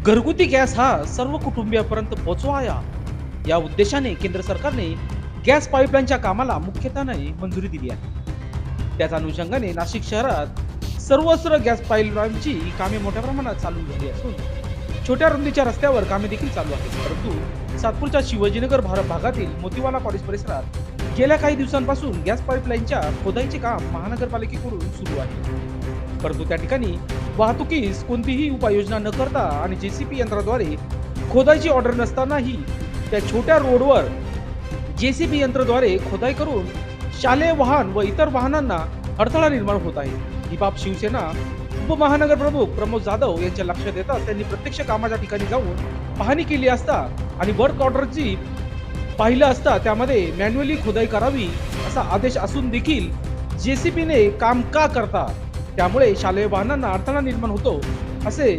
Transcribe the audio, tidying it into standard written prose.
घरगुती गॅस हा सर्व कुटुंबियांपर्यंत पोहोचवावा या उद्देशाने केंद्र सरकारने गॅस पाईपलाईनच्या कामाला मुख्यत्वाने मंजुरी दिली आहे. त्याच अनुषंगाने नाशिक शहरात सर्वत्र गॅस पाईपलाईनची कामे मोठ्या प्रमाणात चालू झाली असून छोट्या रुंदीच्या रस्त्यावर कामे देखील चालू आहेत. परंतु सातपूरच्या शिवाजीनगर भागातील मोतीवाला कॉलेज परिसरात गेल्या काही दिवसांपासून गॅस पाईपलाईनच्या खोदाईचे काम महानगरपालिकेकडून सुरू आहे. परंतु त्या ठिकाणी वाहतुकीस कोणतीही उपाययोजना न करता आणि जेसीबी यंत्राद्वारे खोदाईची ऑर्डर नसतानाही त्या छोट्या रोडवर जेसीबी यंत्राद्वारे खोदाई करून शालेय वाहन व इतर वाहनांना अडथळा निर्माण होत आहे. ही बाब शिवसेना उपमहानगर प्रमुख प्रमोद जाधव यांच्या लक्षात येतात त्यांनी प्रत्यक्ष कामाच्या ठिकाणी जाऊन पाहणी केली असता आणि वर्क ऑर्डरची पाहिलं असता त्यामध्ये मॅन्युअली खोदाई करावी असा आदेश असून देखील जेसीबीने काम का करता, त्यामुळे शालेय वाहनांना अडथळा निर्माण होतो असे